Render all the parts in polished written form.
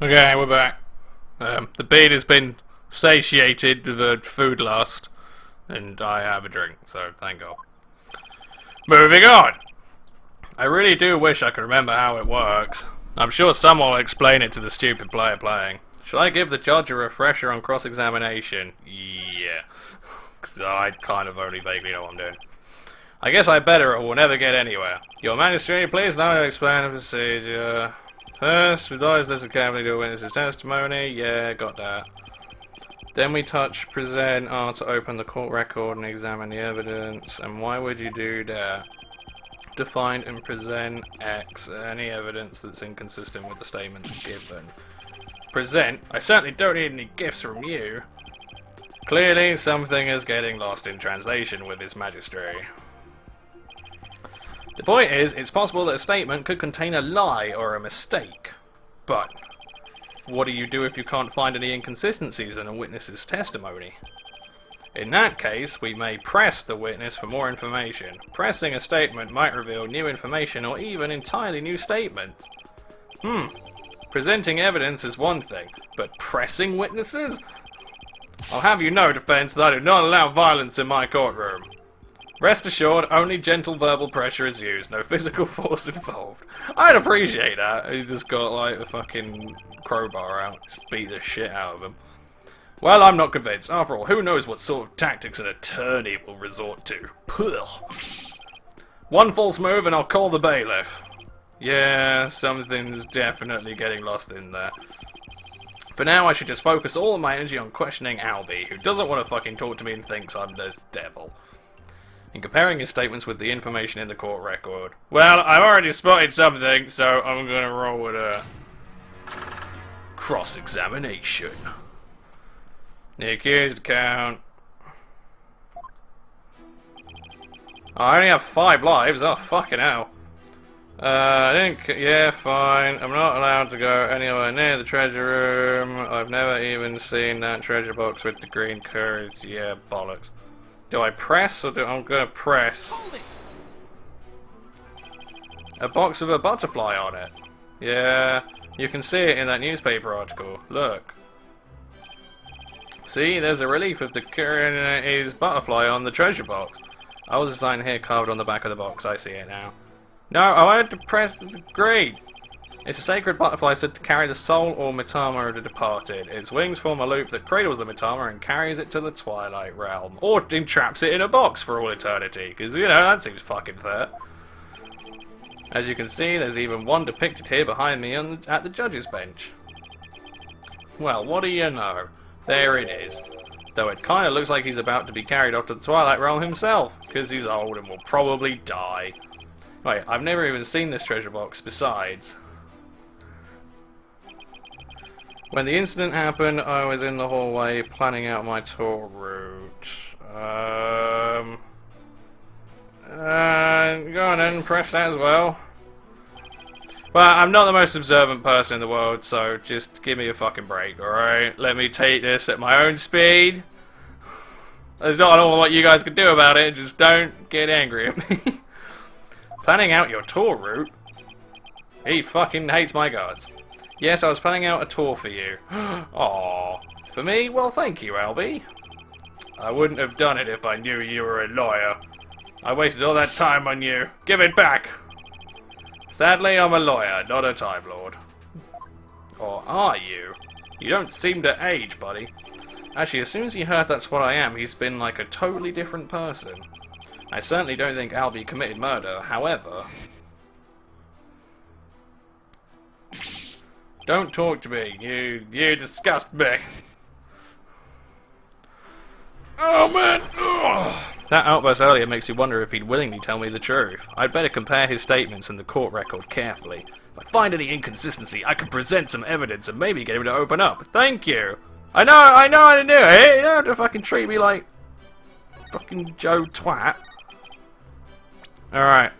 Okay, we're back. The bean has been satiated with the food lust, and I have a drink, so thank God. Moving on! I really do wish I could remember how it works. I'm sure someone will explain it to the stupid player playing. Should I give the judge a refresher on cross-examination? Yeah. Because I kind of only vaguely know what I'm doing. I guess I better or we'll never get anywhere. Your magistrate, please now explain the procedure. First, advise listen carefully to a witness's testimony. Yeah, got that. Then we touch present R to open the court record and examine the evidence. And why would you do that? To find and present X any evidence that's inconsistent with the statements given. Present? I certainly don't need any gifts from you. Clearly, something is getting lost in translation with his magistrate. The point is, it's possible that a statement could contain a lie or a mistake. But what do you do if you can't find any inconsistencies in a witness's testimony? In that case, we may press the witness for more information. Pressing a statement might reveal new information or even entirely new statements. Presenting evidence is one thing, but pressing witnesses? I'll have you know, defense, that I do not allow violence in my courtroom. Rest assured, only gentle verbal pressure is used, no physical force involved. I'd appreciate that. He just got like a fucking crowbar out, just beat the shit out of him. Well, I'm not convinced. After all, who knows what sort of tactics an attorney will resort to. Ugh. One false move and I'll call the bailiff. Yeah, something's definitely getting lost in there. For now, I should just focus all of my energy on questioning Albie, who doesn't want to fucking talk to me and thinks I'm the devil. And comparing his statements with the information in the court record. Well, I've already spotted something, so I'm gonna roll with a cross-examination. The accused account. I only have 5 lives. Oh, fucking hell. Yeah, fine. I'm not allowed to go anywhere near the treasure room. I've never even seen that treasure box with the green curds. Yeah, bollocks. Do I press or I'm gonna press? A box with a butterfly on it. Yeah, you can see it in that newspaper article. Look. See, there's a relief of the his butterfly on the treasure box. I was a sign here carved on the back of the box. I see it now. No, I wanted to press the green. It's a sacred butterfly said to carry the soul or mitama of the departed. Its wings form a loop that cradles the mitama and carries it to the twilight realm. Or entraps it in a box for all eternity, because, you know, that seems fucking fair. As you can see, there's even one depicted here behind me at the judge's bench. Well, what do you know? There it is. Though it kind of looks like he's about to be carried off to the twilight realm himself, because he's old and will probably die. Wait, I've never even seen this treasure box, besides. When the incident happened, I was in the hallway planning out my tour route. Go on then, press that as well. Well, I'm not the most observant person in the world, so just give me a fucking break, alright? Let me take this at my own speed. There's not all what you guys can do about it, just don't get angry at me. Planning out your tour route? He fucking hates my guards. Yes, I was planning out a tour for you. Aww. For me? Well, thank you, Albie. I wouldn't have done it if I knew you were a lawyer. I wasted all that time on you. Give it back! Sadly, I'm a lawyer, not a Time Lord. Or are you? You don't seem to age, buddy. Actually, as soon as he heard that's what I am, he's been like a totally different person. I certainly don't think Albie committed murder, however... Don't talk to me, you disgust me. Oh man! Ugh. That outburst earlier makes me wonder if he'd willingly tell me the truth. I'd better compare his statements and the court record carefully. If I find any inconsistency, I can present some evidence and maybe get him to open up. Thank you! I know I didn't do it! You don't have to fucking treat me like... fucking Joe Twat. Alright,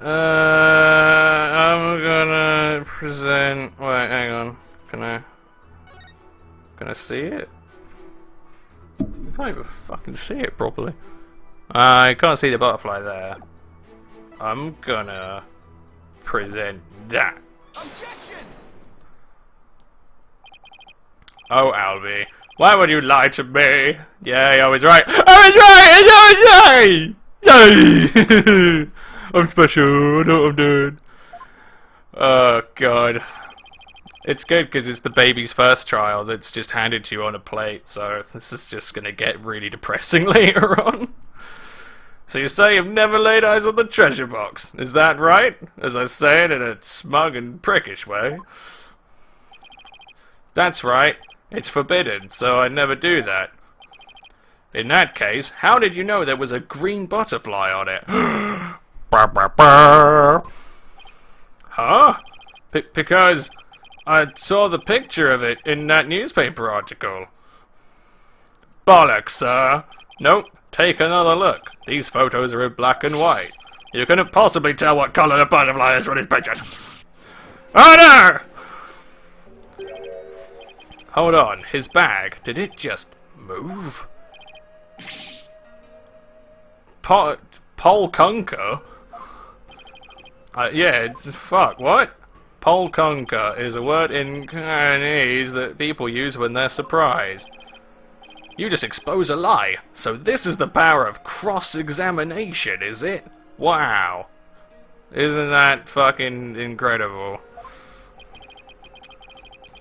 I'm gonna present... Wait, hang on. Can I see it? I can't even fucking see it properly. I can't see the butterfly there. I'm gonna present that. Objection! Oh, Albie, why would you lie to me? Yay, I was right. I was right! Yay! I'm special, I know what I'm doing. Oh, God. It's good because it's the baby's first trial that's just handed to you on a plate, so this is just going to get really depressing later on. So you say you've never laid eyes on the treasure box, is that right? As I say it in a smug and prickish way. That's right, it's forbidden, so I never do that. In that case, how did you know there was a green butterfly on it? Huh? Because I saw the picture of it in that newspaper article. Bollocks, sir. Nope, take another look. These photos are in black and white. You couldn't possibly tell what colour the butterfly is from these pictures. Oh no! Hold on, his bag, did it just move? Polkunka? Yeah, it's fuck, what? Polkunka is a word in Chinese that people use when they're surprised. You just expose a lie. So this is the power of cross-examination, is it? Wow. Isn't that fucking incredible?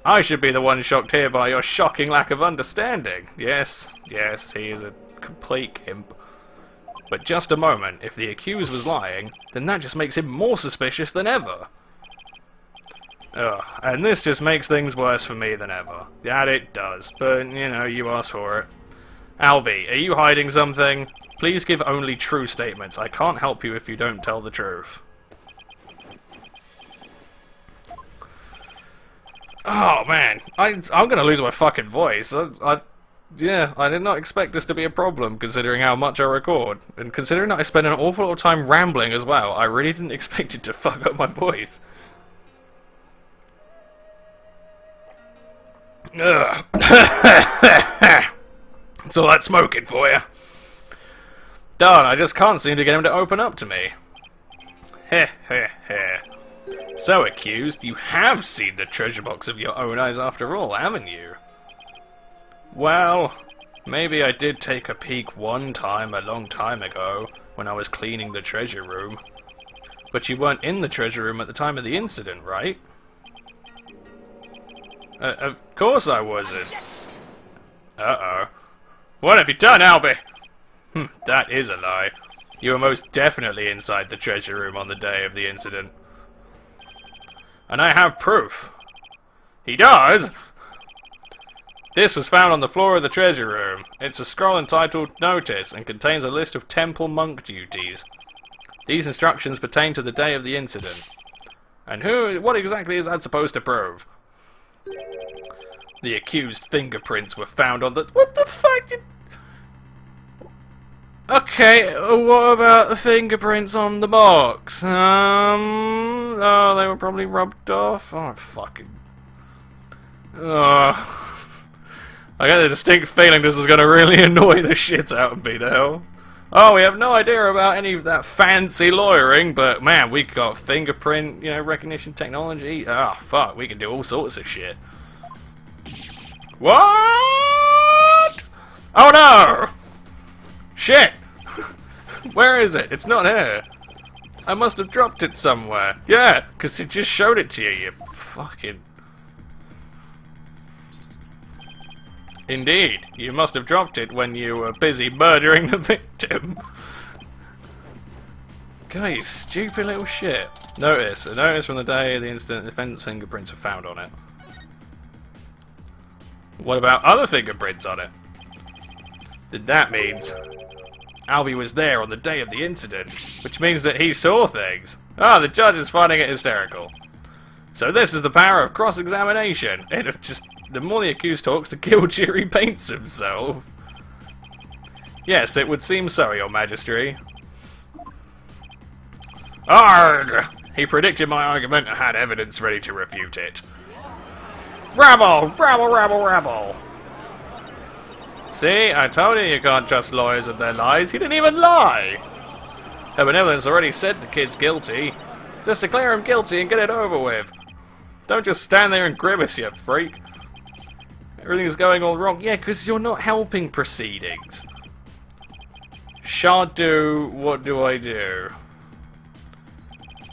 I should be the one shocked here by your shocking lack of understanding. Yes, yes, he is a complete imp. But just a moment, if the accused was lying, then that just makes him more suspicious than ever. Ugh, and this just makes things worse for me than ever. That it does, but, you know, you asked for it. Albie, are you hiding something? Please give only true statements. I can't help you if you don't tell the truth. Oh, man. I'm gonna lose my fucking voice. Yeah, I did not expect this to be a problem, considering how much I record. And considering that I spend an awful lot of time rambling as well, I really didn't expect it to fuck up my voice. Ugh. That's all that smoking for you. Darn, I just can't seem to get him to open up to me. Heh heh heh. So, accused, you have seen the treasure box of your own eyes after all, haven't you? Well, maybe I did take a peek one time a long time ago, when I was cleaning the treasure room. But you weren't in the treasure room at the time of the incident, right? Of course I wasn't. Uh-oh. What have you done, Albie? That is a lie. You were most definitely inside the treasure room on the day of the incident. And I have proof. He does? This was found on the floor of the treasure room. It's a scroll entitled Notice and contains a list of temple monk duties. These instructions pertain to the day of the incident. And what exactly is that supposed to prove? The accused fingerprints were found on the... What the fuck? Okay, what about the fingerprints on the box? Oh, they were probably rubbed off. Oh, fucking... I get a distinct feeling this is going to really annoy the shit out of me now. Oh, we have no idea about any of that fancy lawyering, but man, we got fingerprint, recognition technology. Ah, fuck, we can do all sorts of shit. What? Oh no! Shit! Where is it? It's not here. I must have dropped it somewhere. Yeah, because it just showed it to you, you fucking... Indeed, you must have dropped it when you were busy murdering the victim. God, you stupid little shit. Notice. A notice from the day of the incident, the defendant's fingerprints were found on it. What about other fingerprints on it? Then that means Albie was there on the day of the incident, which means that he saw things. Ah, the judge is finding it hysterical. So this is the power of cross-examination. The more the accused talks, the guilt jury paints himself. Yes, it would seem so, Your Majesty. Arrgh! He predicted my argument and had evidence ready to refute it. Rabble! Rabble, rabble, rabble! See, I told you can't trust lawyers and their lies. He didn't even lie! Her benevolence already said the kid's guilty. Just declare him guilty and get it over with. Don't just stand there and grimace, you freak. Everything's going all wrong. Yeah, because you're not helping proceedings. Shadu, what do I do?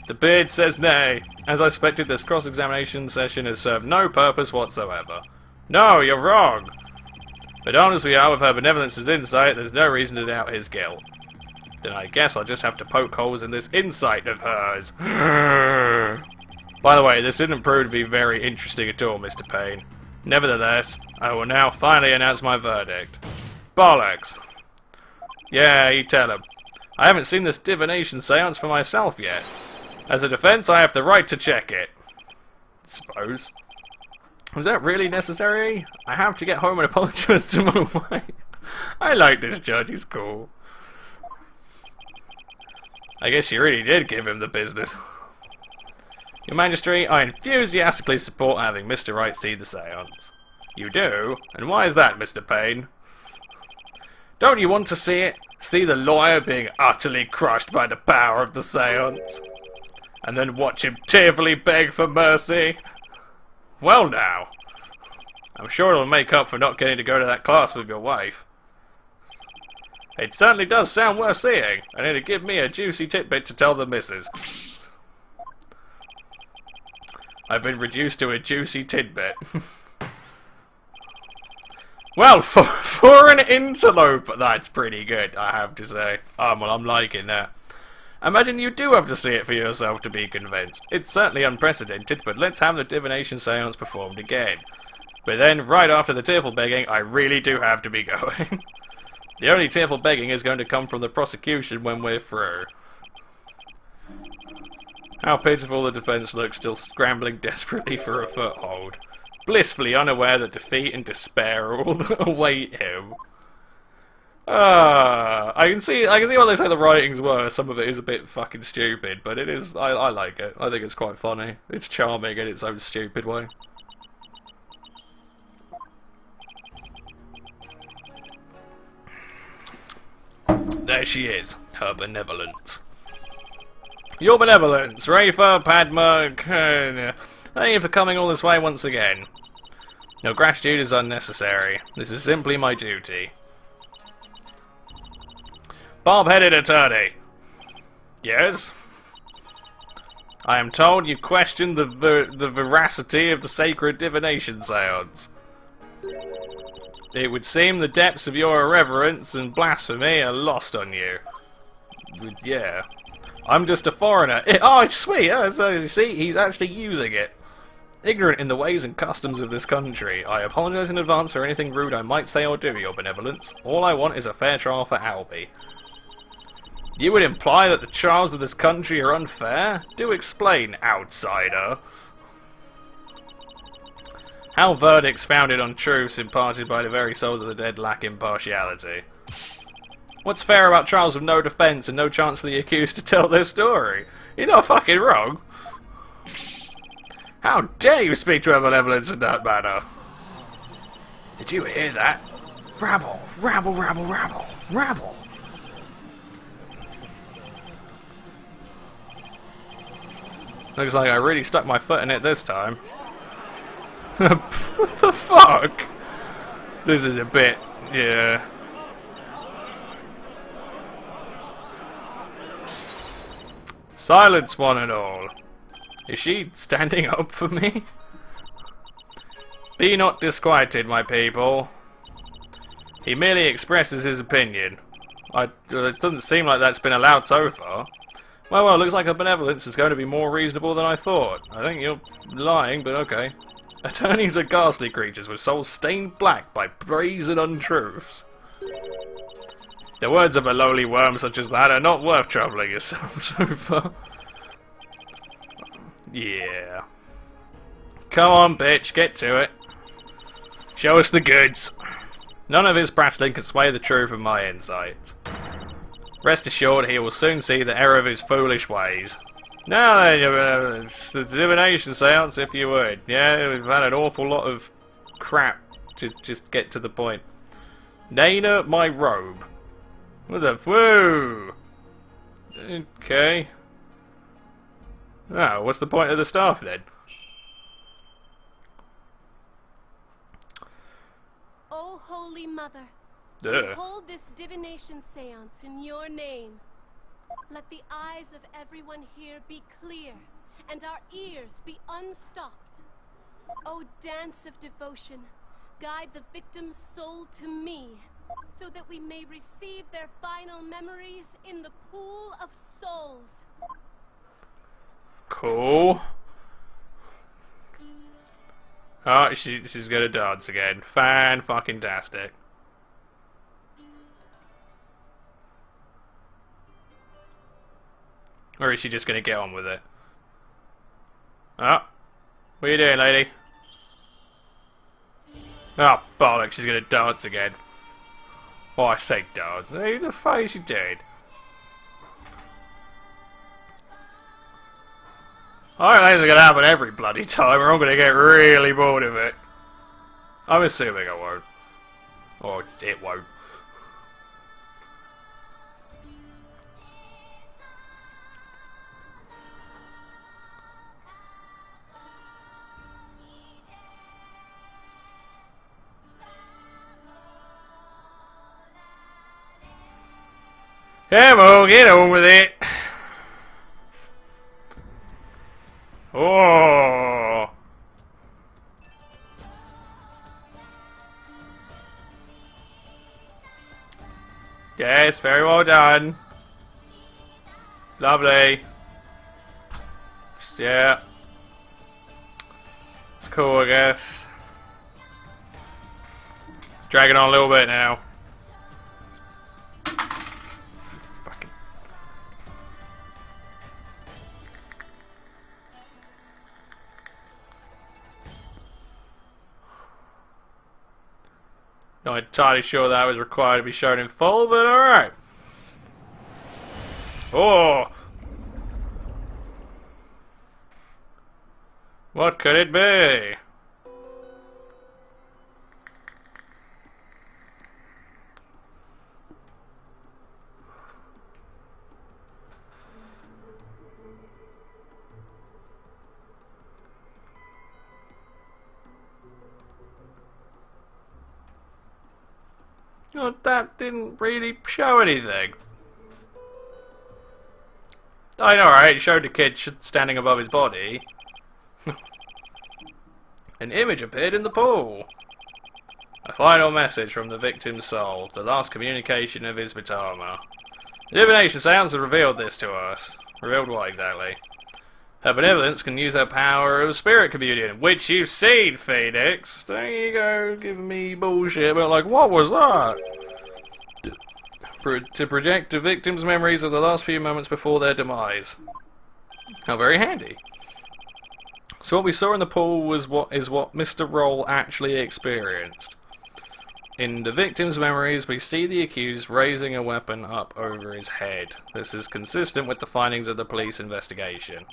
The beard says nay. As I expected, this cross-examination session has served no purpose whatsoever. No, you're wrong. But honest we are with her benevolence's insight, there's no reason to doubt his guilt. Then I guess I'll just have to poke holes in this insight of hers. By the way, this didn't prove to be very interesting at all, Mr. Payne. Nevertheless, I will now finally announce my verdict. Bollocks! Yeah, you tell him. I haven't seen this divination seance for myself yet. As a defense, I have the right to check it. Suppose. Was that really necessary? I have to get home and apologize to my wife. I like this judge, he's cool. I guess you really did give him the business. Your Majesty, I enthusiastically support having Mr. Wright see the seance. You do? And why is that, Mr. Payne? Don't you want to see it? See the lawyer being utterly crushed by the power of the seance? And then watch him tearfully beg for mercy? Well now, I'm sure it'll make up for not getting to go to that class with your wife. It certainly does sound worth seeing, and it'd give me a juicy tidbit to tell the missus. I've been reduced to a juicy tidbit. Well, for an interlope, that's pretty good, I have to say. Well, I'm liking that. Imagine you do have to see it for yourself to be convinced. It's certainly unprecedented, but let's have the divination seance performed again. But then, right after the tearful begging, I really do have to be going. The only tearful begging is going to come from the prosecution when we're through. How pitiful the defense looks, still scrambling desperately for a foothold. Blissfully unaware that defeat and despair are all that await him. I can see why they say the writing's worse. Some of it is a bit fucking stupid, but it is. I like it. I think it's quite funny. It's charming in its own stupid way. There she is, her benevolence. Your benevolence, Rafer, Padma, thank you for coming all this way once again. Your gratitude is unnecessary. This is simply my duty. Bob-headed attorney. Yes? I am told you questioned the veracity of the sacred divination seance. It would seem the depths of your irreverence and blasphemy are lost on you. Yeah. I'm just a foreigner. Oh, sweet! So you see, he's actually using it. Ignorant in the ways and customs of this country. I apologize in advance for anything rude I might say or do, your benevolence. All I want is a fair trial for Albie. You would imply that the trials of this country are unfair? Do explain, outsider. How verdicts founded on truths imparted by the very souls of the dead lack impartiality. What's fair about trials with no defense and no chance for the accused to tell their story? You're not fucking wrong. How dare you speak to her benevolence in that manner? Did you hear that? Rabble, rabble, rabble, rabble, rabble. Looks like I really stuck my foot in it this time. What the fuck? This is a bit, yeah. Silence, one and all. Is she standing up for me? Be not disquieted, my people. He merely expresses his opinion. It doesn't seem like that's been allowed so far. Well, looks like her benevolence is going to be more reasonable than I thought. I think you're lying, but okay. Attorneys are ghastly creatures with souls stained black by brazen untruths. The words of a lowly worm such as that are not worth troubling yourselves over. Yeah. Come on, bitch, get to it. Show us the goods. None of his prattling can sway the truth of my insights. Rest assured he will soon see the error of his foolish ways. Now then, the divination seance, if you would. Yeah, we've had an awful lot of crap to just get to the point. Nana, my robe. What the... Whoa! Okay. Oh, what's the point of the staff then? O Holy Mother, we hold this divination seance in your name. Let the eyes of everyone here be clear, and our ears be unstopped. O dance of devotion, guide the victim's soul to me, so that we may receive their final memories in the pool of souls. Cool. Oh, she's gonna dance again. Fan-fucking-tastic. Or is she just gonna get on with it? Oh. What are you doing, lady? Oh, bollocks, she's gonna dance again. Oh, I say dance. Who the fuck is she doing? I think it's gonna happen every bloody time, or I'm gonna get really bored of it. I'm assuming I won't. Or it won't. Come on, get on with it. Oh. Yes, very well done. Lovely. Yeah. It's cool, I guess. It's dragging on a little bit now. Fucking. Not entirely sure that was required to be shown in full, but alright. Oh! What could it be? Oh, that didn't really show anything. I know, right? It showed the kid standing above his body. An image appeared in the pool. A final message from the victim's soul, the last communication of his Mitama. The divination seance has revealed this to us. Revealed what exactly? Her benevolence can use her power of spirit communion, which you've seen, Pheonix. There you go, giving me bullshit, but like, what was that? To project the victim's memories of the last few moments before their demise. How very handy. So what we saw in the pool was what Mr. Roll actually experienced. In the victim's memories, we see the accused raising a weapon up over his head. This is consistent with the findings of the police investigation.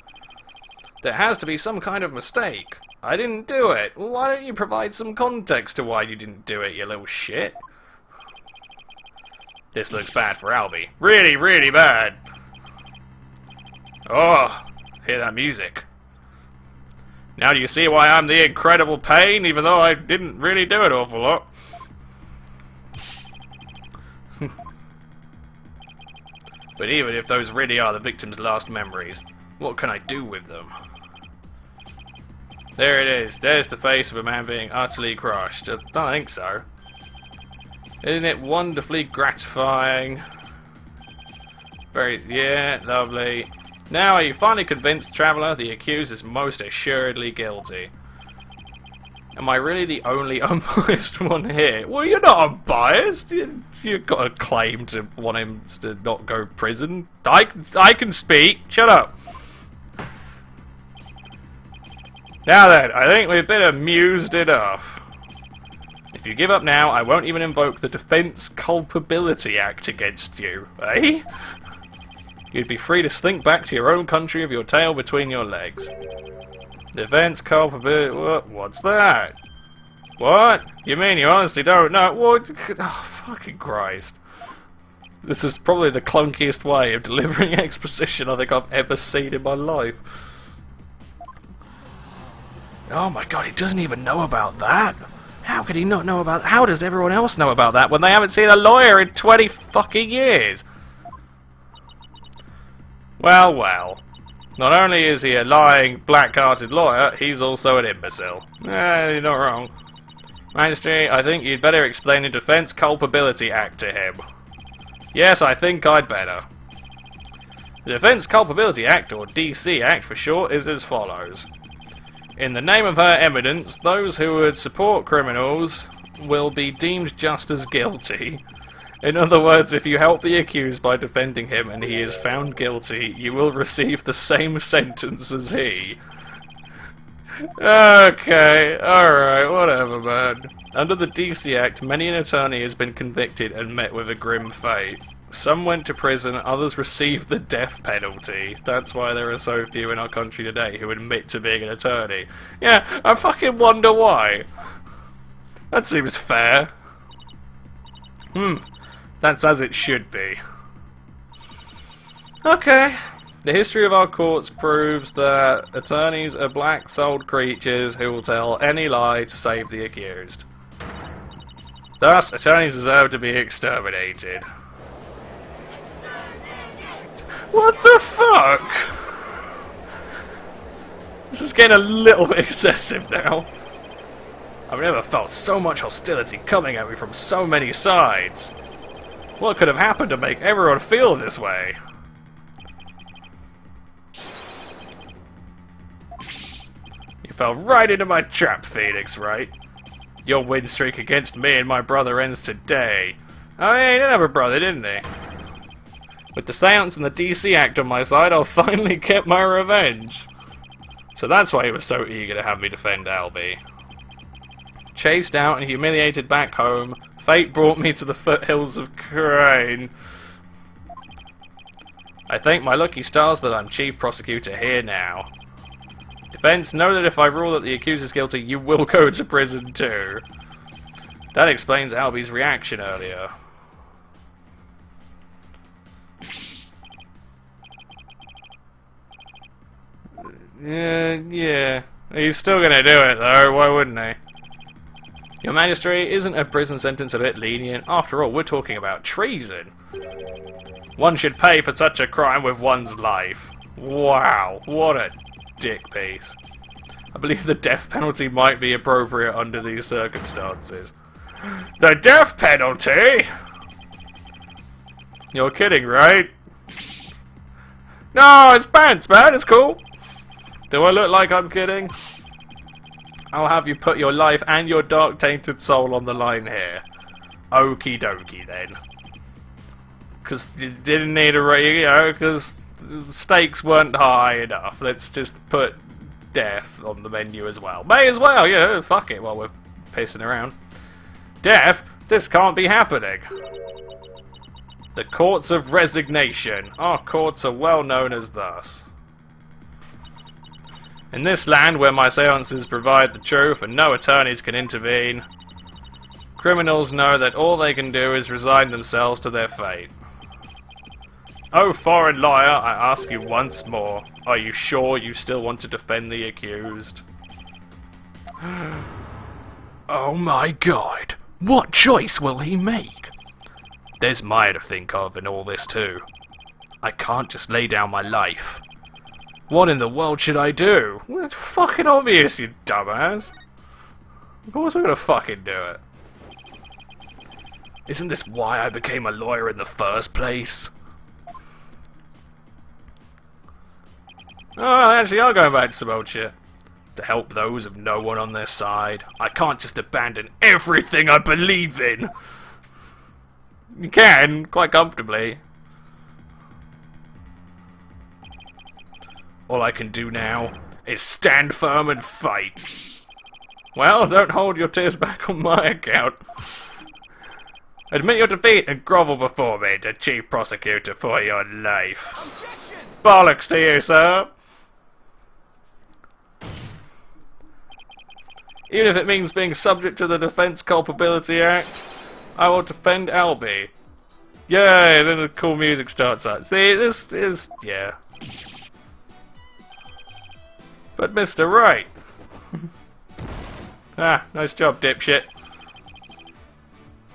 There has to be some kind of mistake. I didn't do it. Why don't you provide some context to why you didn't do it, you little shit? This looks bad for Albie. Really, really bad. Oh, hear that music. Now do you see why I'm the incredible pain, even though I didn't really do an awful lot? But even if those really are the victim's last memories, what can I do with them? There it is. There's the face of a man being utterly crushed. I don't think so. Isn't it wonderfully gratifying? Yeah, lovely. Now, are you finally convinced, Traveller? The accused is most assuredly guilty. Am I really the only unbiased one here? Well, you're not unbiased. You've got a claim to want him to not go to prison. I can speak. Shut up. Now then, I think we've been amused enough. If you give up now, I won't even invoke the Defense Culpability Act against you, eh? You'd be free to slink back to your own country with your tail between your legs. Defense Culpability... What's that? What? You mean you honestly don't know? What? Oh, fucking Christ. This is probably the clunkiest way of delivering exposition I think I've ever seen in my life. Oh my god, he doesn't even know about that? How could he not know about that? How does everyone else know about that when they haven't seen a lawyer in 20 fucking years? Well, well. Not only is he a lying, black-hearted lawyer, he's also an imbecile. You're not wrong. Majesty, I think you'd better explain the Defense Culpability Act to him. Yes, I think I'd better. The Defense Culpability Act, or DC Act for short, is as follows. In the name of Her Eminence, those who would support criminals will be deemed just as guilty. In other words, if you help the accused by defending him and he is found guilty, you will receive the same sentence as he. Okay, alright, whatever, man. Under the DC Act, many an attorney has been convicted and met with a grim fate. Some went to prison, others received the death penalty. That's why there are so few in our country today who admit to being an attorney. Yeah, I fucking wonder why. That seems fair. That's as it should be. Okay. The history of our courts proves that attorneys are black-souled creatures who will tell any lie to save the accused. Thus, attorneys deserve to be exterminated. What the fuck? This is getting a little bit excessive now. I've never felt so much hostility coming at me from so many sides. What could have happened to make everyone feel this way? You fell right into my trap, Pheonix, Wright. Your win streak against me and my brother ends today. Oh yeah, he did have a brother, didn't he? With the Seance and the DC Act on my side, I'll finally get my revenge. So that's why he was so eager to have me defend Albie. Chased out and humiliated back home, fate brought me to the foothills of Crane. I thank my lucky stars that I'm Chief Prosecutor here now. Defense, know that if I rule that the accused is guilty, you will go to prison too. That explains Albie's reaction earlier. Yeah. He's still gonna do it though, why wouldn't he? Your Majesty, isn't a prison sentence a bit lenient? After all, we're talking about treason. One should pay for such a crime with one's life. Wow, what a dick piece. I believe the death penalty might be appropriate under these circumstances. The death penalty? You're kidding, right? No, it's pants, man, it's cool. Do I look like I'm kidding? I'll have you put your life and your dark tainted soul on the line here. Okie dokie then. Because you didn't need a because the stakes weren't high enough. Let's just put death on the menu as well. May as well, yeah, fuck it while we're pissing around. Death? This can't be happening. The Courts of Resignation. Our courts are well known as thus. In this land where my seances provide the truth and no attorneys can intervene, criminals know that all they can do is resign themselves to their fate. Oh, foreign lawyer, I ask you once more, are you sure you still want to defend the accused? Oh my god, what choice will he make? There's Maya to think of in all this too. I can't just lay down my life. What in the world should I do? Well, it's fucking obvious, you dumbass. Of course we're gonna fucking do it. Isn't this why I became a lawyer in the first place? Oh, actually, I'll go back to some old shit. To help those of no one on their side. I can't just abandon everything I believe in. You can, quite comfortably. All I can do now is stand firm and fight. Well, don't hold your tears back on my account. Admit your defeat and grovel before me, the Chief Prosecutor, for your life. Objection! Bollocks to you, sir! Even if it means being subject to the Defense Culpability Act, I will defend Albie. Yay, then the cool music starts up. See, this is, yeah. But Mr. Wright, Ah, nice job, dipshit.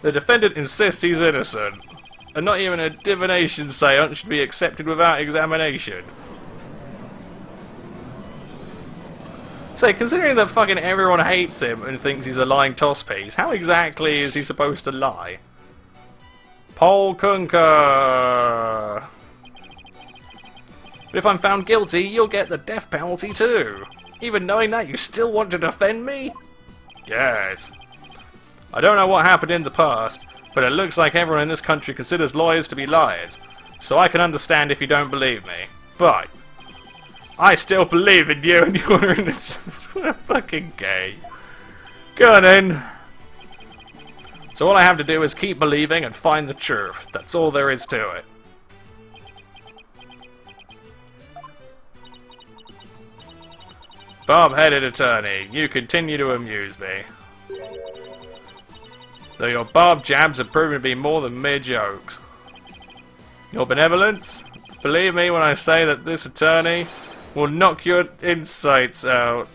The defendant insists he's innocent, and not even a divination seance should be accepted without examination. So, considering that fucking everyone hates him and thinks he's a lying toss piece, how exactly is he supposed to lie? Paul Kunker! But if I'm found guilty, you'll get the death penalty too. Even knowing that, you still want to defend me? Yes. I don't know what happened in the past, but it looks like everyone in this country considers lawyers to be liars. So I can understand if you don't believe me. But I still believe in you and your innocence. Fucking gay. Go on in. So all I have to do is keep believing and find the truth. That's all there is to it. Bob-headed attorney, you continue to amuse me. Though your barb jabs have proven to be more than mere jokes. Your benevolence? Believe me when I say that this attorney will knock your insides out.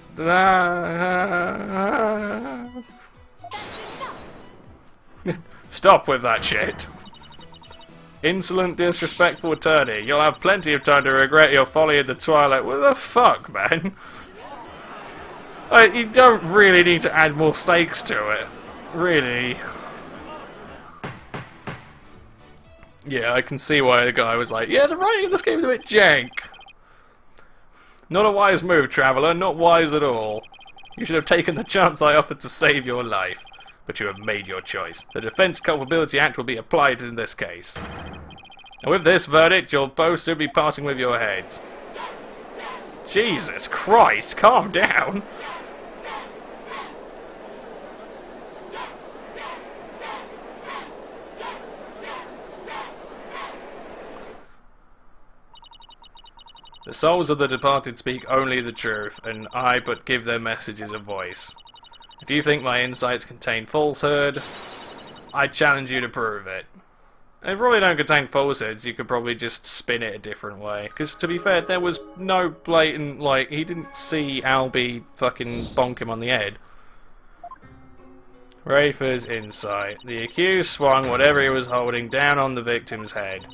Stop with that shit. Insolent, disrespectful attorney. You'll have plenty of time to regret your folly in the twilight. What the fuck, man? You don't really need to add more stakes to it. Really. Yeah, I can see why the guy was like, yeah, the writing in this game is a bit jank. Not a wise move, traveller. Not wise at all. You should have taken the chance I offered to save your life. But you have made your choice. The Defence Culpability Act will be applied in this case. And with this verdict, you'll both soon be parting with your heads. Jesus Christ, calm down. The souls of the departed speak only the truth, and I but give their messages a voice. If you think my insights contain falsehood, I challenge you to prove it. They probably don't contain falsehoods, you could probably just spin it a different way. Because to be fair, there was no blatant, like, he didn't see Albie fucking bonk him on the head. Rafer's insight. The accused swung whatever he was holding down on the victim's head.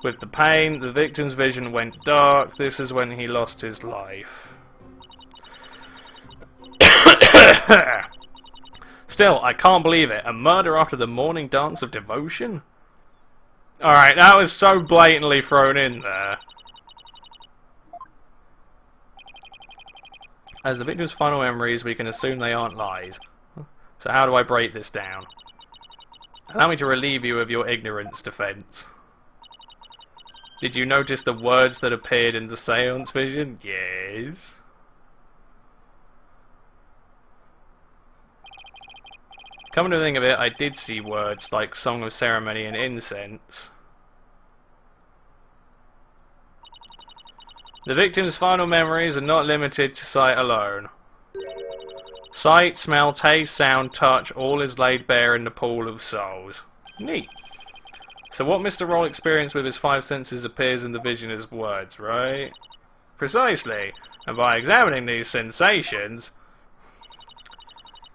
With the pain, the victim's vision went dark. This is when he lost his life. Still, I can't believe it. A murder after the morning dance of devotion? Alright, that was so blatantly thrown in there. As the victim's final memories, we can assume they aren't lies. So how do I break this down? Allow me to relieve you of your ignorance, defense. Did you notice the words that appeared in the seance vision? Yes. Come to think of it, I did see words like Song of Ceremony and Incense. The victim's final memories are not limited to sight alone. Sight, smell, taste, sound, touch, all is laid bare in the pool of souls. Neat. So what Mr. Roll experienced with his five senses appears in the vision as words, right? Precisely. And by examining these sensations,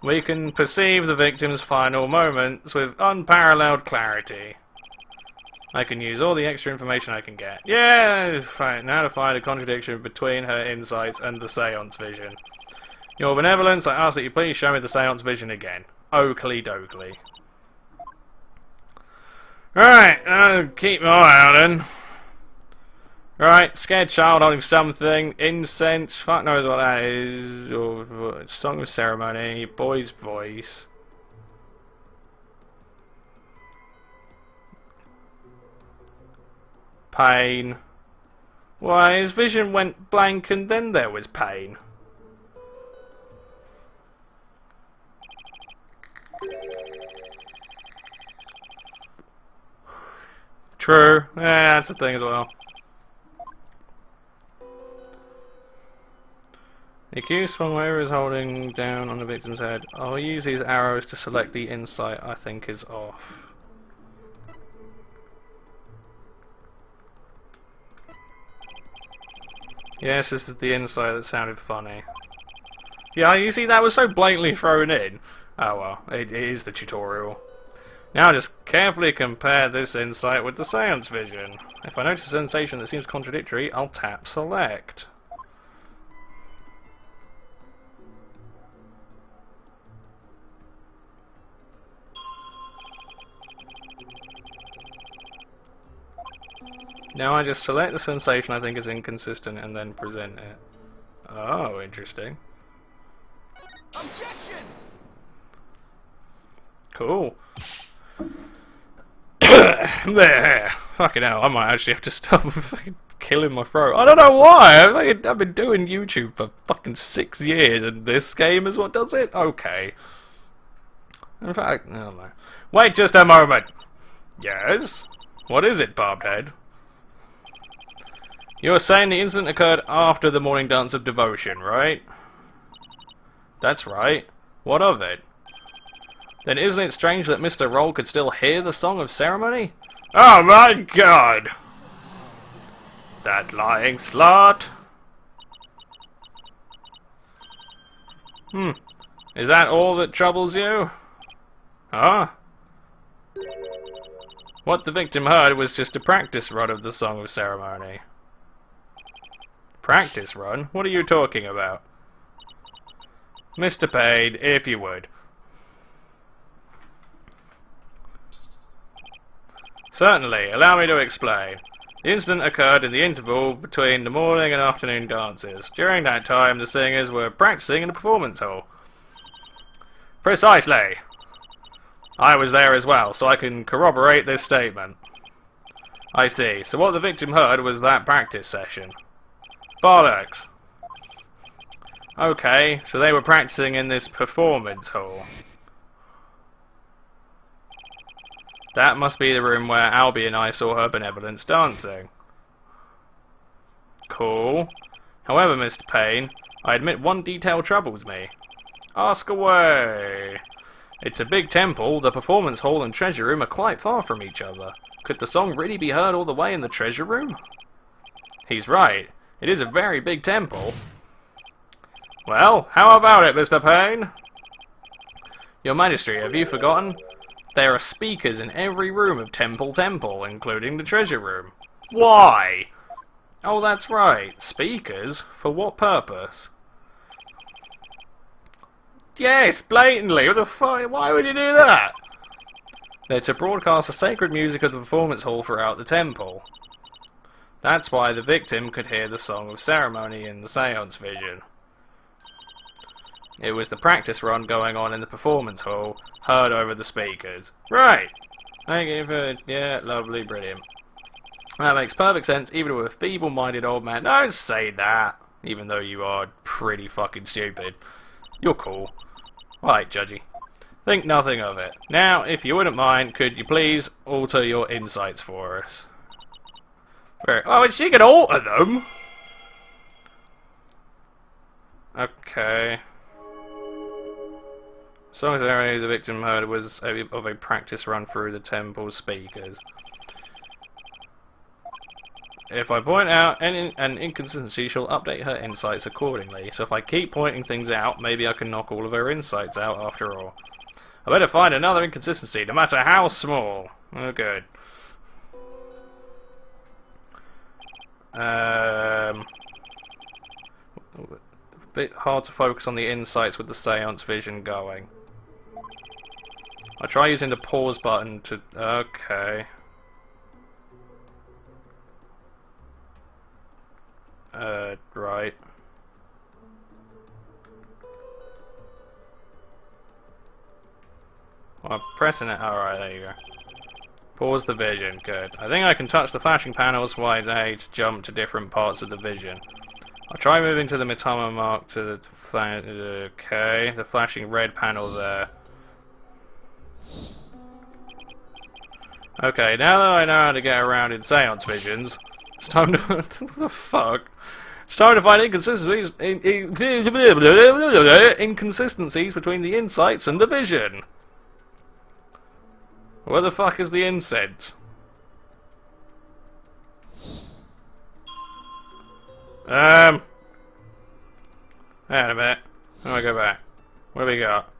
we can perceive the victim's final moments with unparalleled clarity. I can use all the extra information I can get. Yeah, fine. Now to find a contradiction between her insights and the seance vision. Your benevolence, I ask that you please show me the seance vision again. Oakley dokley. Right, I'll keep my eye out then. Right, scared child holding something, incense, fuck knows what that is, or Song of Ceremony, boy's voice. Pain. Why, his vision went blank and then there was pain. True, yeah, that's the thing as well. The accused swung whatever is holding down on the victim's head. I'll use these arrows to select the insight I think is off. Yes, this is the insight that sounded funny. Yeah, you see, that was so blatantly thrown in. Oh well, it is the tutorial. Now just carefully compare this insight with the seance vision. If I notice a sensation that seems contradictory, I'll tap select. Now I just select the sensation I think is inconsistent and then present it. Oh, interesting. Objection! Cool. Fucking hell, I might actually have to stop fucking killing my throat. I don't know why! I've been doing YouTube for fucking 6 years and this game is what does it? Okay. In fact, no, no. Wait just a moment! Yes? What is it, Barbed Head? You were saying the incident occurred after the morning dance of devotion, right? That's right. What of it? Then isn't it strange that Mr. Roll could still hear the song of ceremony? Oh my god! That lying slut! Is that all that troubles you? Huh? What the victim heard was just a practice run of the song of ceremony. Practice run? What are you talking about? Mr. Payne, if you would. Certainly, allow me to explain. The incident occurred in the interval between the morning and afternoon dances. During that time, the singers were practicing in the performance hall. Precisely. I was there as well, so I can corroborate this statement. I see. So what the victim heard was that practice session. Bollocks. Okay, so they were practicing in this performance hall. That must be the room where Albie and I saw her benevolence dancing. Cool. However, Mr. Payne, I admit one detail troubles me. Ask away. It's a big temple. The performance hall and treasure room are quite far from each other. Could the song really be heard all the way in the treasure room? He's right. It is a very big temple. Well, how about it, Mr. Payne? Your Majesty, have you forgotten? There are speakers in every room of Temple, including the treasure room. Why? Oh, that's right. Speakers? For what purpose? Yes, blatantly. What the fuck? Why would you do that? They're to broadcast the sacred music of the performance hall throughout the temple. That's why the victim could hear the song of ceremony in the seance vision. It was the practice run going on in the performance hall, heard over the speakers. Right! Thank you for... yeah, lovely, brilliant. That makes perfect sense, even to a feeble-minded old man. Don't say that, even though you are pretty fucking stupid. You're cool. Right, Judgy. Think nothing of it. Now, if you wouldn't mind, could you please alter your insights for us? Oh, and she can alter them? Okay. Song ceremony the victim heard was of a practice run through the temple speakers. If I point out an inconsistency, she'll update her insights accordingly. So if I keep pointing things out, maybe I can knock all of her insights out after all. I better find another inconsistency, no matter how small. Oh, good. Bit hard to focus on the insights with the seance vision going. I'll try using the pause button to... okay. Right. Well, I'm pressing it. Alright, there you go. Pause the vision. Good. I think I can touch the flashing panels while they jump to different parts of the vision. I'll try moving to the Mitama mark to the okay, the flashing red panel there. Okay, now that I know how to get around in seance visions, it's time to... what the fuck? It's time to find inconsistencies between the insights and the vision. Where the fuck is the incense? Hang on a minute. How do I go back? What do we got?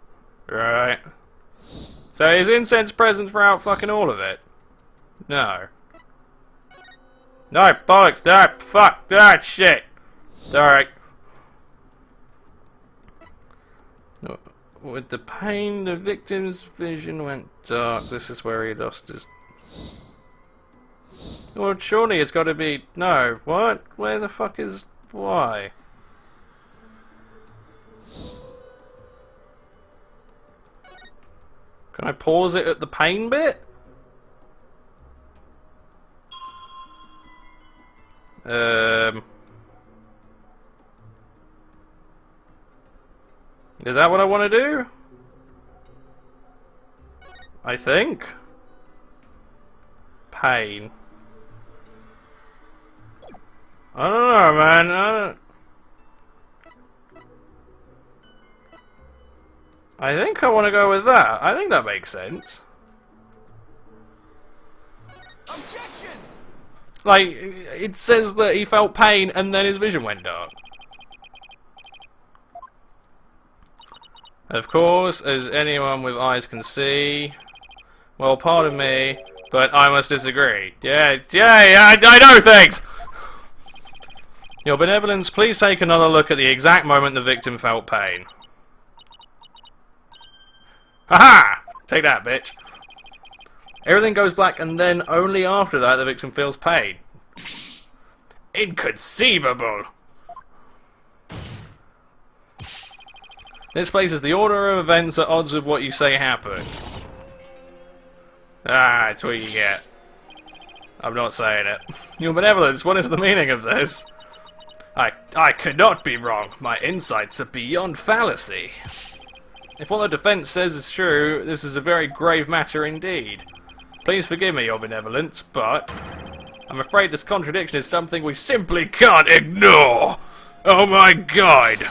Right. So is incense present throughout fucking all of it? No. No, bollocks, no, fuck, that shit. Sorry. With the pain, the victim's vision went dark. This is where he lost his... Well, surely it's got to be... No, what? Where the fuck is... Why? Can I pause it at the pain bit? Is that what I want to do? I think. Pain. I don't know, man. I think I want to go with that. I think that makes sense. Objection! Like, it says that he felt pain and then his vision went dark. Of course, as anyone with eyes can see... Well, pardon me, but I must disagree. Yeah, I know things! Your benevolence, please take another look at the exact moment the victim felt pain. Haha! Take that, bitch. Everything goes black and then only after that the victim feels pain. Inconceivable! This places the order of events at odds with what you say happened. Ah, it's what you get. I'm not saying it. Your benevolence, what is the meaning of this? I could not be wrong. My insights are beyond fallacy. If what the defense says is true, this is a very grave matter indeed. Please forgive me, Your Benevolence, but I'm afraid this contradiction is something we simply can't ignore. Oh my god.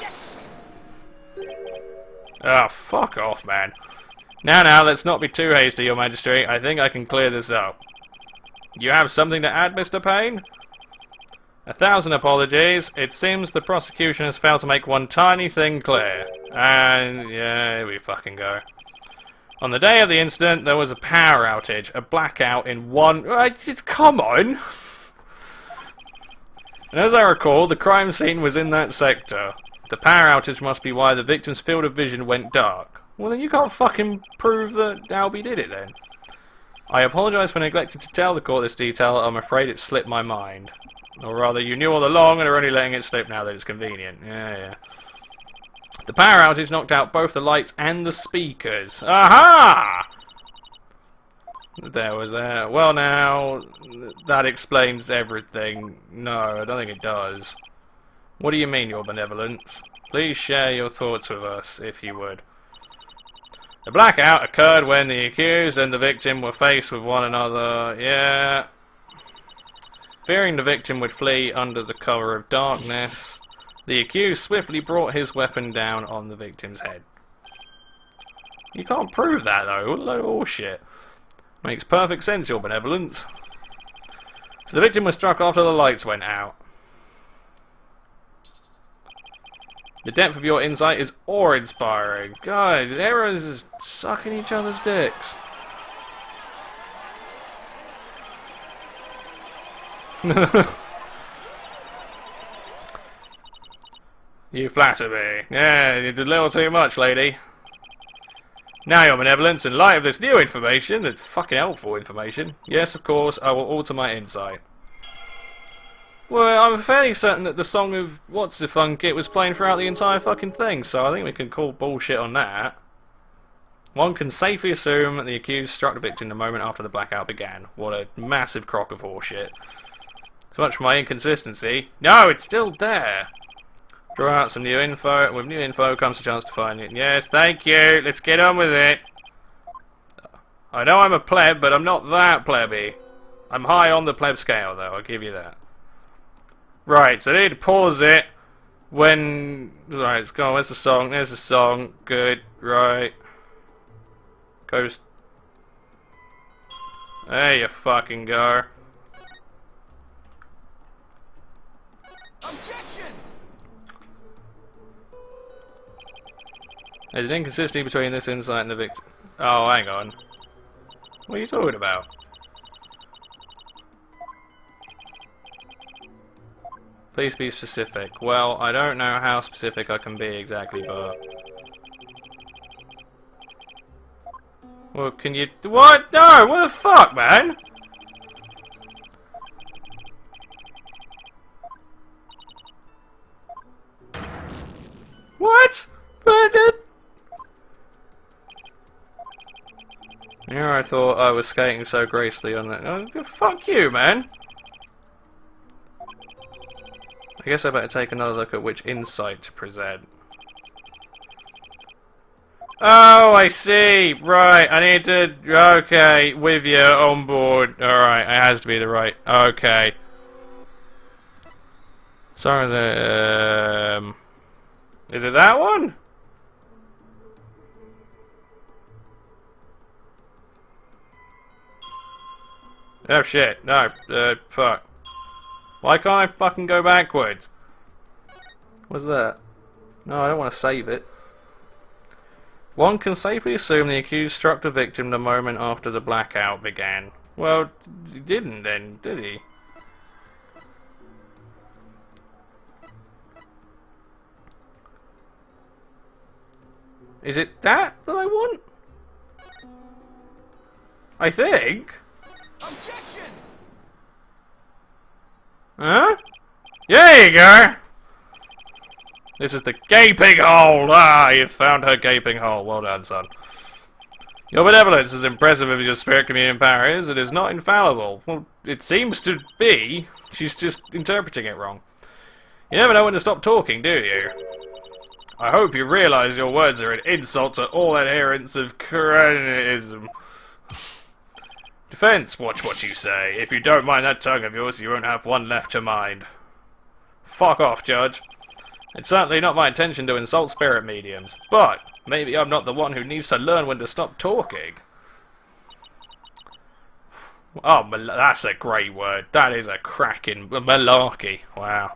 Ah, fuck off, man. Now, let's not be too hasty, Your Majesty. I think I can clear this up. You have something to add, Mr. Payne? 1,000 apologies. It seems the prosecution has failed to make one tiny thing clear. And, yeah, here we fucking go. On the day of the incident, there was a power outage, a blackout in one... Come on! And as I recall, the crime scene was in that sector. The power outage must be why the victim's field of vision went dark. Well, then you can't fucking prove that Albie did it, then. I apologise for neglecting to tell the court this detail. I'm afraid it slipped my mind. Or rather, you knew all along and are only letting it slip now that it's convenient. Yeah. The power outage knocked out both the lights and the speakers. Aha! There was that. Well, now, that explains everything. No, I don't think it does. What do you mean, Your Benevolence? Please share your thoughts with us, if you would. The blackout occurred when the accused and the victim were faced with one another. Yeah. Fearing the victim would flee under the cover of darkness, the accused swiftly brought his weapon down on the victim's head. You can't prove that, though. What a load of horseshit. Makes perfect sense, Your Benevolence. So the victim was struck after the lights went out. The depth of your insight is awe-inspiring. God, everyone's just sucking each other's dicks. You flatter me. Yeah, you did a little too much, lady. Now, Your Benevolence, in light of this new information, it's fucking helpful information, yes, of course, I will alter my insight. Well, I'm fairly certain that the song of What's the Funk It was playing throughout the entire fucking thing, so I think we can call bullshit on that. One can safely assume that the accused struck the victim the moment after the blackout began. What a massive crock of horseshit. So much for my inconsistency. No, it's still there! Draw out some new info, and with new info comes a chance to find it. Yes, thank you, let's get on with it. I know I'm a pleb, but I'm not that plebby. I'm high on the pleb scale, though, I'll give you that. Right, so I need to pause it when... Right, let's go on, where's the song? There's the song, good, right. Goes... There you fucking go. Objection! There's an inconsistency between this insight and the victim. Oh, hang on. What are you talking about? Please be specific. Well, I don't know how specific I can be exactly, but... Well, can you... What? No! What the fuck, man? What? Yeah, I thought I was skating so gracefully on that. Oh, fuck you, man! I guess I better take another look at which insight to present. Oh, I see! Right, I need to... Okay, with you, on board. Alright, it has to be the right... Okay. Sorry, is it that one? Oh shit, no, fuck. Why can't I fucking go backwards? What's that? No, I don't want to save it. One can safely assume the accused struck the victim the moment after the blackout began. Well, he didn't then, did he? Is it that I want? I think. Objection! Huh? There you go! This is the gaping hole! Ah, you found her gaping hole. Well done, son. Your benevolence is impressive as your spirit communion power is. It is not infallible. Well, it seems to be. She's just interpreting it wrong. You never know when to stop talking, do you? I hope you realize your words are an insult to all adherents of Quranism. Defense, watch what you say. If you don't mind that tongue of yours, you won't have one left to mind. Fuck off, Judge. It's certainly not my intention to insult spirit mediums, but maybe I'm not the one who needs to learn when to stop talking. Oh, that's a great word. That is a cracking malarkey. Wow.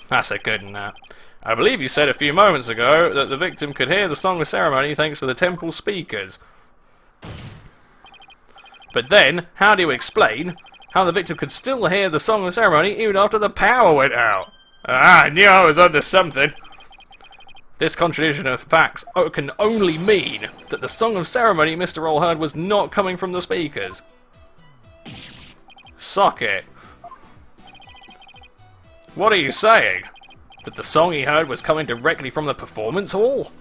That's a good one, that. I believe you said a few moments ago that the victim could hear the Song of Ceremony thanks to the temple speakers. But then, how do you explain how the victim could still hear the Song of Ceremony even after the power went out? Ah, I knew I was onto something. This contradiction of facts can only mean that the Song of Ceremony Mr. Roll heard was not coming from the speakers. Suck it. What are you saying? That the song he heard was coming directly from the performance hall?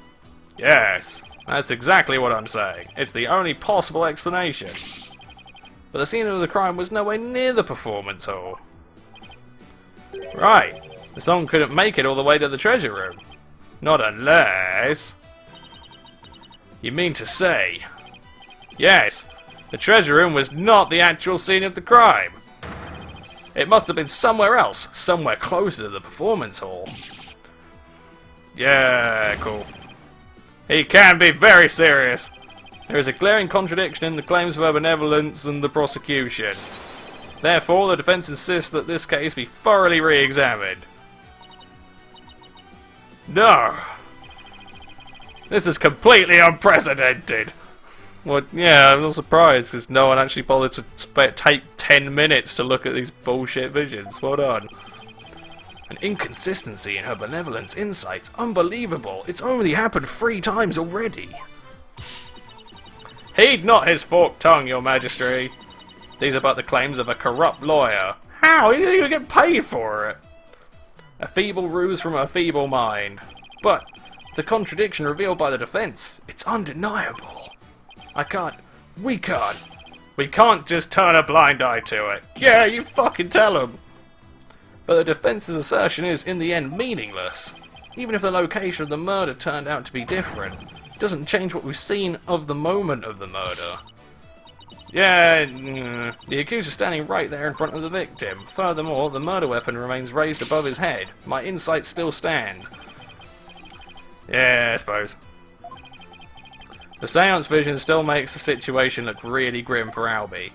Yes, that's exactly what I'm saying. It's the only possible explanation. But the scene of the crime was nowhere near the performance hall. Right, the song couldn't make it all the way to the treasure room. Not unless... You mean to say... Yes, the treasure room was not the actual scene of the crime. It must have been somewhere else, somewhere closer to the performance hall. Yeah, cool. He can be very serious. There is a glaring contradiction in the claims of her benevolence and the prosecution. Therefore, the defense insists that this case be thoroughly re-examined. No! This is completely unprecedented! Well, yeah, I'm not surprised, because no one actually bothered to take 10 minutes to look at these bullshit visions. Well done. An inconsistency in her benevolence insights. Unbelievable. It's only happened 3 times already. Heed not his forked tongue, your majesty. These are but the claims of a corrupt lawyer. How? He didn't even get paid for it. A feeble ruse from a feeble mind. But the contradiction revealed by the defense, it's undeniable. We can't just turn a blind eye to it. Yeah, you fucking tell them. But the defense's assertion is, in the end, meaningless. Even if the location of the murder turned out to be different, it doesn't change what we've seen of the moment of the murder. Yeah, the accused is standing right there in front of the victim. Furthermore, the murder weapon remains raised above his head. My insights still stand. Yeah, I suppose. The seance vision still makes the situation look really grim for Albie.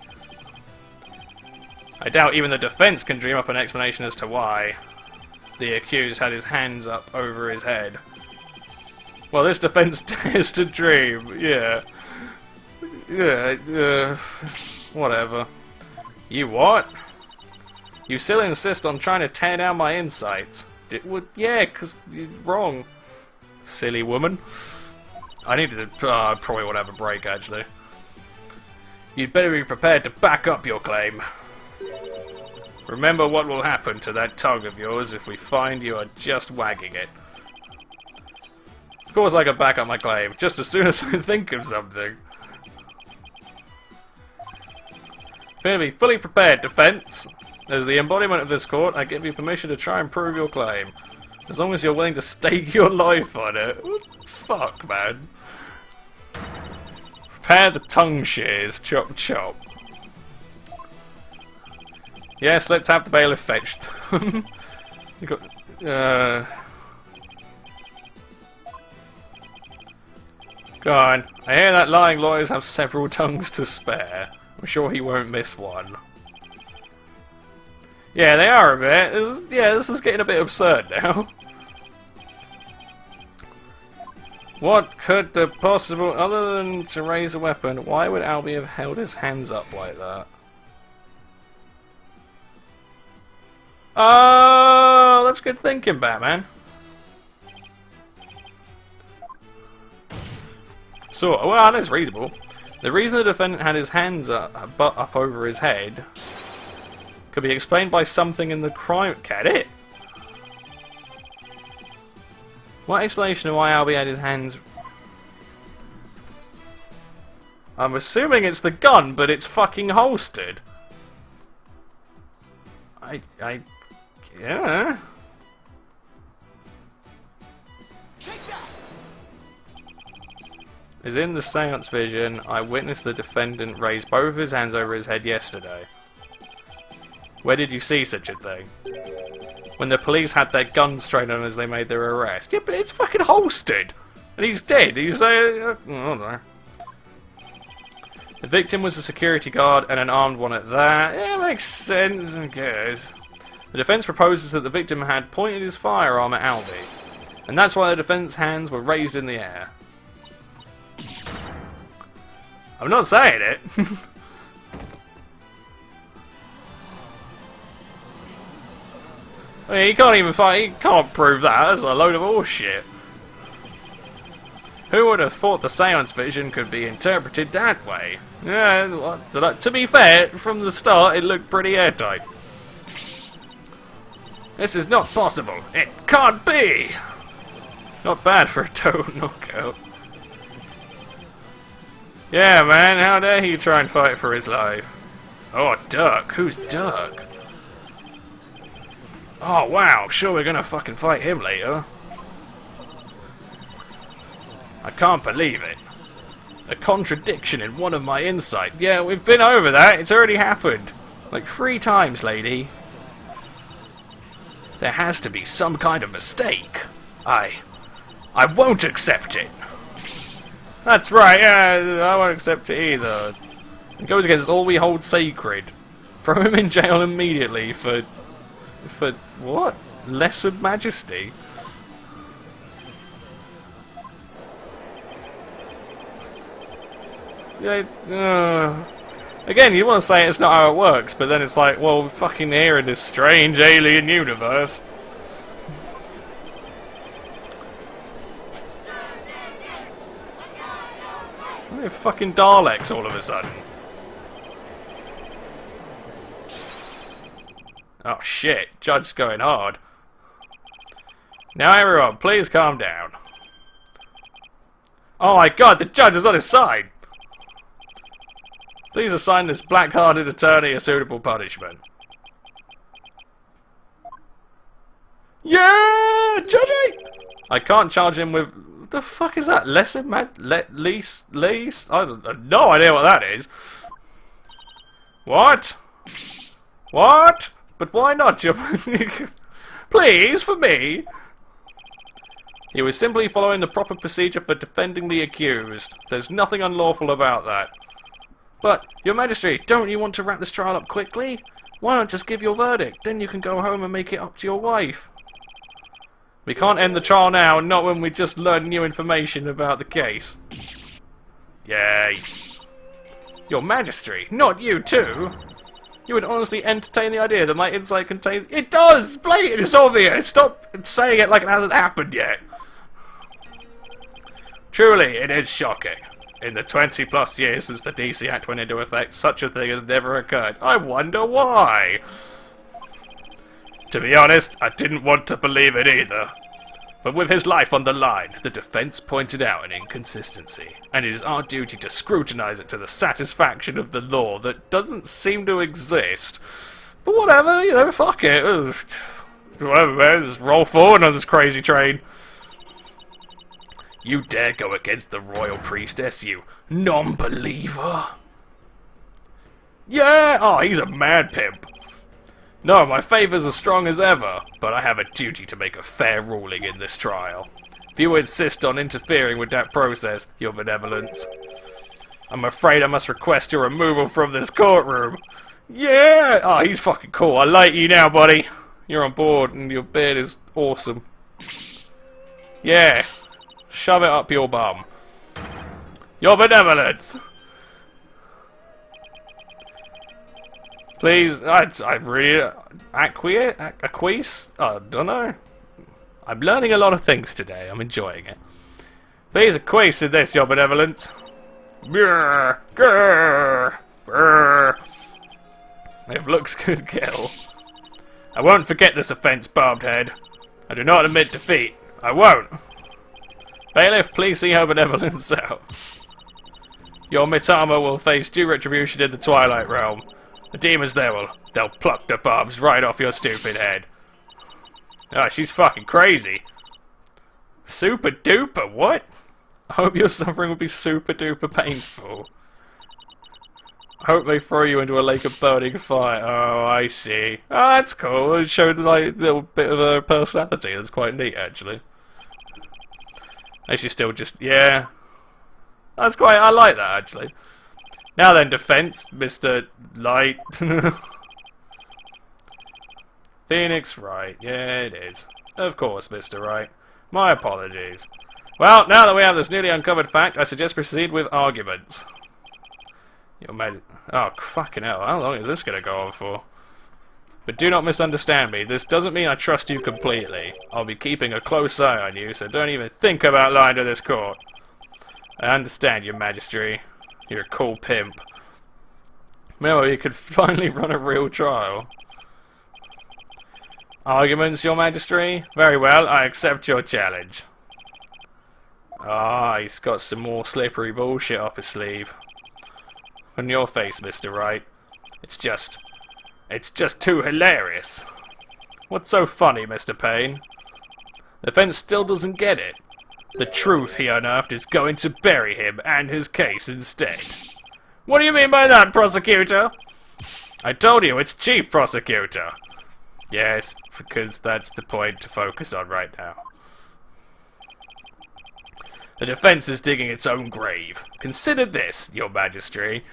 I doubt even the defense can dream up an explanation as to why the accused had his hands up over his head. Well, this defense dares to dream. Yeah. Yeah, whatever. You what? You still insist on trying to tear down my insights? Yeah, because you're wrong. Silly woman. I need to... probably won't have a break, actually. You'd better be prepared to back up your claim. Remember what will happen to that tongue of yours if we find you are just wagging it. Of course I can back up my claim, just as soon as I think of something. Better be fully prepared, defense. As the embodiment of this court, I give you permission to try and prove your claim. As long as you're willing to stake your life on it. What the fuck, man? Prepare the tongue shears, chop chop. Yes, let's have the bailiff fetched. You got, Go on. I hear that lying lawyers have several tongues to spare. I'm sure he won't miss one. Yeah, they are a bit. This is getting a bit absurd now. What could the possible... Other than to raise a weapon, why would Albie have held his hands up like that? Oh, that's good thinking, Batman. So, well, that's reasonable. The reason the defendant had his hands up over his head could be explained by something in the crime... Can it? What explanation of why Albie had his hands... I'm assuming it's the gun, but it's fucking holstered. Yeah. Take that! As in the seance vision, I witnessed the defendant raise both his hands over his head yesterday. Where did you see such a thing? When the police had their guns trained on as they made their arrest. Yeah, but it's fucking holstered! And he's dead. He's I don't know. The victim was a security guard and an armed one at that. Yeah, makes sense, I guess. The defense proposes that the victim had pointed his firearm at Albie, and that's why the defense hands were raised in the air. I'm not saying it. I mean, he can't even fight. He can't prove that. That's a load of horseshit. Who would have thought the seance vision could be interpreted that way? Yeah, to be fair, from the start it looked pretty airtight. This is not possible. It can't be! Not bad for a total knockout. Yeah, man, how dare he try and fight for his life? Oh, Dirk. Who's Dirk? Oh, wow. Sure we're gonna fucking fight him later. I can't believe it. A contradiction in one of my insight. Yeah, we've been over that. It's already happened. Like 3 times, lady. There has to be some kind of mistake. I won't accept it. That's right, yeah, I won't accept it either. It goes against all we hold sacred. Throw him in jail immediately for what? Lesser majesty? Yeah, again, you want to say it's not how it works, but then it's like, well, we're fucking here in this strange alien universe. They're fucking Daleks all of a sudden. Oh shit, Judge's going hard. Now everyone, please calm down. Oh my god, the judge is on his side! Please assign this black-hearted attorney a suitable punishment. Yeah, Judgy! I can't charge him with... What the fuck is that? Lease? I have no idea what that is. What? What? But why not? Please, for me. He was simply following the proper procedure for defending the accused. There's nothing unlawful about that. But, Your Majesty, don't you want to wrap this trial up quickly? Why not just give your verdict? Then you can go home and make it up to your wife. We can't end the trial now, not when we just learned new information about the case. Yay. Your Majesty, not you too. You would honestly entertain the idea that my insight contains... It does! Blatant, it's obvious! Stop saying it like it hasn't happened yet. Truly, it is shocking. In the 20 plus years since the DC Act went into effect, such a thing has never occurred. I wonder why. To be honest, I didn't want to believe it either. But with his life on the line, the defense pointed out an inconsistency, and it is our duty to scrutinize it to the satisfaction of the law that doesn't seem to exist. But whatever, you know, fuck it. Whatever, man, just roll forward on this crazy train. You dare go against the royal priestess, you non-believer? Yeah! Oh, he's a mad pimp. No, my favour's as strong as ever, but I have a duty to make a fair ruling in this trial. If you insist on interfering with that process, your benevolence, I'm afraid I must request your removal from this courtroom. Yeah! Oh, he's fucking cool. I like you now, buddy. You're on board, and your beard is awesome. Yeah. Shove it up your bum. Your benevolence! Please, I really... Acquiesce? I don't know. I'm learning a lot of things today. I'm enjoying it. Please acquiesce in this, your benevolence. Grrr, grrr, grrr. If looks could kill. I won't forget this offence, barbed head. I do not admit defeat. I won't. Bailiff, please see her benevolence out. Your Mitama will face due retribution in the Twilight Realm. The demons there they'll pluck the barbs right off your stupid head. Oh, she's fucking crazy. Super duper, what? I hope your suffering will be super duper painful. I hope they throw you into a lake of burning fire. Oh, I see. Oh, that's cool. It showed like a little bit of her personality. That's quite neat, actually. And she's still just, yeah. That's quite, I like that, actually. Now then, defense, Mr. Light. Pheonix, Wright. Yeah, it is. Of course, Mr. Wright. My apologies. Well, now that we have this newly uncovered fact, I suggest proceed with arguments. Oh, fucking hell. How long is this going to go on for? But do not misunderstand me. This doesn't mean I trust you completely. I'll be keeping a close eye on you, so don't even think about lying to this court. I understand, your majesty. You're a cool pimp. Well, you could finally run a real trial. Arguments, your majesty? Very well, I accept your challenge. Ah, he's got some more slippery bullshit up his sleeve. On your face, Mr. Wright. It's just too hilarious. What's so funny, Mr. Payne? The defense still doesn't get it. The truth he unearthed is going to bury him and his case instead. What do you mean by that, prosecutor? I told you, it's chief prosecutor. Yes, because that's the point to focus on right now. The defense is digging its own grave. Consider this, your majesty.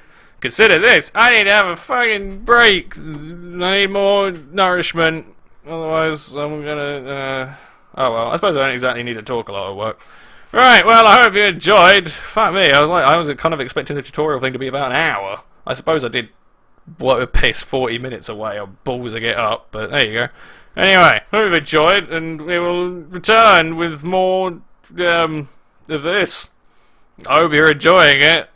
Consider this. I need to have a fucking break. I need more nourishment. Otherwise, I'm gonna... Oh well, I suppose I don't exactly need to talk a lot of work. Right, well, I hope you enjoyed. Fuck me, I was kind of expecting the tutorial thing to be about an hour. I suppose I did piss 40 minutes away on ballsing it up, but there you go. Anyway, hope you've enjoyed, and we will return with more of this. I hope you're enjoying it.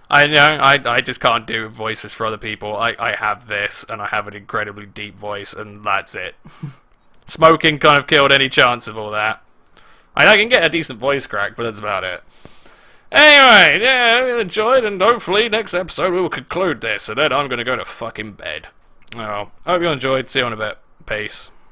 I know, I just can't do voices for other people. I have this, and I have an incredibly deep voice, and that's it. Smoking kind of killed any chance of all that. I can get a decent voice crack, but that's about it. Anyway, yeah, I hope you enjoyed, and hopefully next episode we will conclude this, and then I'm going to go to fucking bed. Oh, I hope you enjoyed. See you in a bit. Peace.